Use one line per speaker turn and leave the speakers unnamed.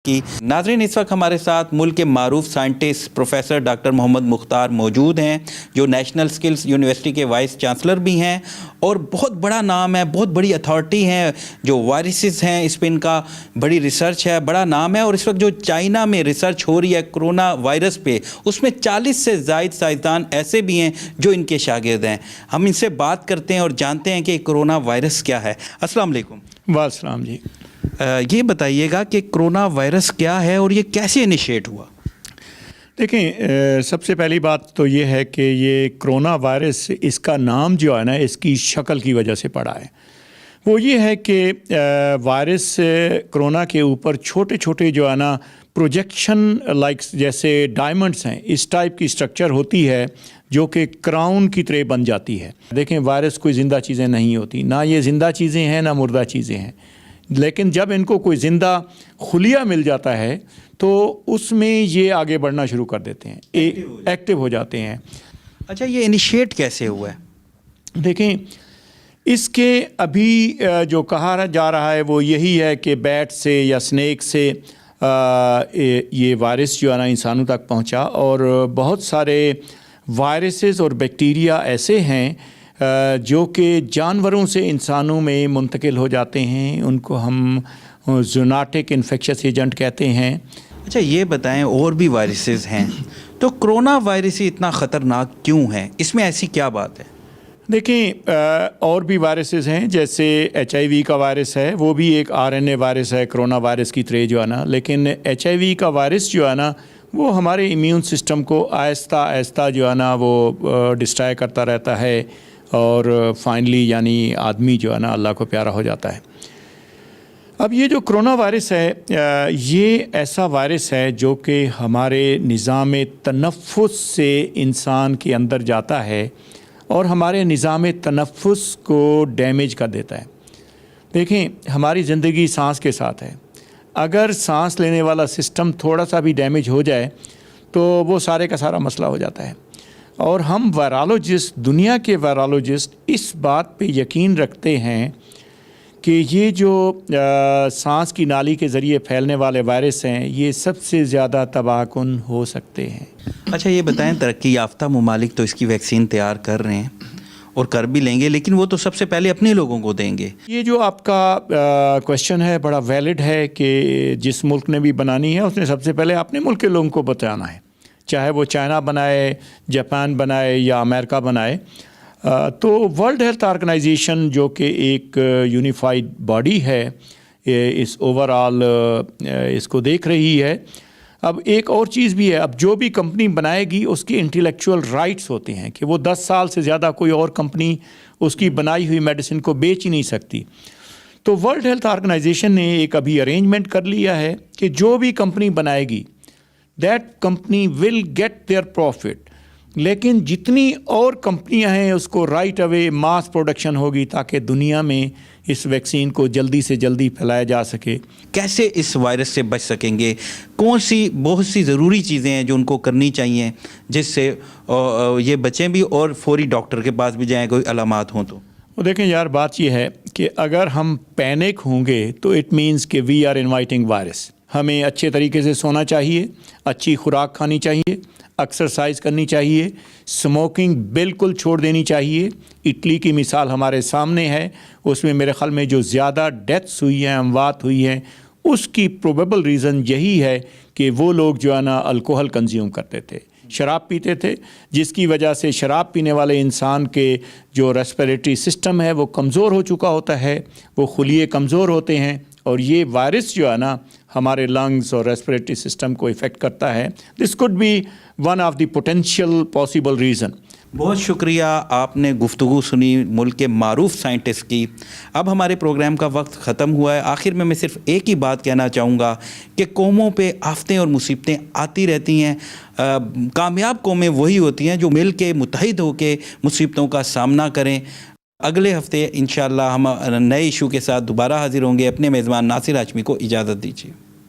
کی ناظرین، اس وقت ہمارے ساتھ ملک کے معروف سائنٹسٹ پروفیسر ڈاکٹر محمد مختار موجود ہیں، جو نیشنل سکلز یونیورسٹی کے وائس چانسلر بھی ہیں اور بہت بڑا نام ہے، بہت بڑی اتھارٹی ہیں جو وائرسز ہیں، اس پہ ان کا بڑی ریسرچ ہے، بڑا نام ہے۔ اور اس وقت جو چائنا میں ریسرچ ہو رہی ہے کرونا وائرس پہ، اس میں 40 سے زائد سائنسدان ایسے بھی ہیں جو ان کے شاگرد ہیں۔ ہم ان سے بات کرتے ہیں اور جانتے ہیں کہ کرونا وائرس کیا ہے۔ السلام علیکم۔
وعلیکم السلام جی۔
یہ بتائیے گا کہ کرونا وائرس کیا ہے اور یہ کیسے انیشیٹ ہوا؟
دیکھیں، سب سے پہلی بات تو یہ ہے کہ یہ کرونا وائرس، اس کا نام جو ہے نا، اس کی شکل کی وجہ سے پڑا ہے۔ وہ یہ ہے کہ وائرس کرونا کے اوپر چھوٹے چھوٹے جو ہے نا پروجیکشن لائکس جیسے ڈائمنڈس ہیں، اس ٹائپ کی سٹرکچر ہوتی ہے جو کہ کراؤن کی طرح بن جاتی ہے۔ دیکھیں، وائرس کوئی زندہ چیزیں نہیں ہوتی، نہ یہ زندہ چیزیں ہیں نہ مردہ چیزیں ہیں، لیکن جب ان کو کوئی زندہ خلیہ مل جاتا ہے تو اس میں یہ آگے بڑھنا شروع کر دیتے ہیں، ایکٹیو ہو جاتے ہیں۔
اچھا، یہ انیشیٹ کیسے ہوا ہے؟
دیکھیں، اس کے ابھی جو کہا جا رہا ہے وہ یہی ہے کہ بیٹ سے یا سنیک سے یہ وائرس جو ہے نا انسانوں تک پہنچا، اور بہت سارے وائرسز اور بیکٹیریا ایسے ہیں جو کہ جانوروں سے انسانوں میں منتقل ہو جاتے ہیں، ان کو ہم زوناٹک انفیکشس ایجنٹ کہتے ہیں۔
اچھا، یہ بتائیں، اور بھی وائرسز ہیں تو کرونا وائرس ہی اتنا خطرناک کیوں ہے؟ اس میں ایسی کیا بات ہے؟
دیکھیں، اور بھی وائرسز ہیں، جیسے HIV کا وائرس ہے، وہ بھی ایک RNA وائرس ہے کرونا وائرس کی طرح جو ہے نا، لیکن HIV کا وائرس جو ہے نا وہ ہمارے امیون سسٹم کو آہستہ آہستہ جو ہے نا وہ ڈسٹرائے کرتا رہتا ہے، اور فائنلی یعنی آدمی جو ہے نا اللہ کو پیارا ہو جاتا ہے۔ اب یہ جو کرونا وائرس ہے، یہ ایسا وائرس ہے جو کہ ہمارے نظام تنفس سے انسان کے اندر جاتا ہے اور ہمارے نظام تنفس کو ڈیمیج کر دیتا ہے۔ دیکھیں، ہماری زندگی سانس کے ساتھ ہے، اگر سانس لینے والا سسٹم تھوڑا سا بھی ڈیمیج ہو جائے تو وہ سارے کا سارا مسئلہ ہو جاتا ہے۔ اور ہم وائرالوجسٹ، دنیا کے وائرالوجسٹ اس بات پہ یقین رکھتے ہیں کہ یہ جو سانس کی نالی کے ذریعے پھیلنے والے وائرس ہیں، یہ سب سے زیادہ تباہ کن ہو سکتے ہیں۔
اچھا، یہ بتائیں، ترقی یافتہ ممالک تو اس کی ویکسین تیار کر رہے ہیں اور کر بھی لیں گے، لیکن وہ تو سب سے پہلے اپنے لوگوں کو دیں گے۔
یہ جو آپ کا کویشچن ہے بڑا ویلڈ ہے کہ جس ملک نے بھی بنانی ہے اس نے سب سے پہلے اپنے ملک کے لوگوں کو بتانا ہے، چاہے وہ چائنا بنائے، جاپان بنائے یا امریکہ بنائے۔ تو ورلڈ ہیلتھ آرگنائزیشن جو کہ ایک یونیفائڈ باڈی ہے، اس اوور آل اس کو دیکھ رہی ہے۔ اب ایک اور چیز بھی ہے، اب جو بھی کمپنی بنائے گی اس کے انٹیلیکچوئل رائٹس ہوتے ہیں کہ وہ 10 سال سے زیادہ کوئی اور کمپنی اس کی بنائی ہوئی میڈیسن کو بیچ ہی نہیں سکتی۔ تو ورلڈ ہیلتھ آرگنائزیشن نے ایک ابھی ارینجمنٹ کر لیا ہے کہ جو بھی کمپنی بنائے گی that company will get their profit, لیکن جتنی اور کمپنیاں ہیں اس کو رائٹ اوے ماس پروڈکشن ہوگی تاکہ دنیا میں اس ویکسین کو جلدی سے جلدی پھیلایا جا سکے۔
کیسے اس وائرس سے بچ سکیں گے؟ کون سی بہت سی ضروری چیزیں ہیں جو ان کو کرنی چاہیے جس سے یہ بچیں بھی اور فوری ڈاکٹر کے پاس بھی جائیں کوئی علامات ہوں تو؟
وہ دیکھیں یار، بات یہ ہے کہ اگر ہم پینک ہوں گے تو اٹ مینس کہ وی آر انوائٹنگ وائرس۔ ہمیں اچھے طریقے سے سونا چاہیے، اچھی خوراک کھانی چاہیے، ایکسرسائز کرنی چاہیے، اسموکنگ بالکل چھوڑ دینی چاہیے۔ اٹلی کی مثال ہمارے سامنے ہے، اس میں میرے خیال میں جو زیادہ ڈیتھس ہوئی ہیں، اموات ہوئی ہیں، اس کی پروبیبل ریزن یہی ہے کہ وہ لوگ جو ہے نا الکوہل کنزیوم کرتے تھے، شراب پیتے تھے، جس کی وجہ سے شراب پینے والے انسان کے جو ریسپیریٹری سسٹم ہے وہ کمزور ہو چکا ہوتا ہے، وہ خلیے کمزور ہوتے ہیں، اور یہ وائرس جو ہے نا ہمارے لنگز اور ریسپیریٹری سسٹم کو افیکٹ کرتا ہے۔ This could be one of the potential possible reason.
بہت شکریہ، آپ نے گفتگو سنی ملک کے معروف سائنٹسٹ کی۔ اب ہمارے پروگرام کا وقت ختم ہوا ہے۔ آخر میں صرف ایک ہی بات کہنا چاہوں گا کہ قوموں پہ آفتیں اور مصیبتیں آتی رہتی ہیں، کامیاب قومیں وہی ہوتی ہیں جو مل کے متحد ہو کے مصیبتوں کا سامنا کریں۔ اگلے ہفتے انشاءاللہ ہم نئے ایشو کے ساتھ دوبارہ حاضر ہوں گے۔ اپنے میزبان ناصر ہاشمی کو اجازت دیجیے۔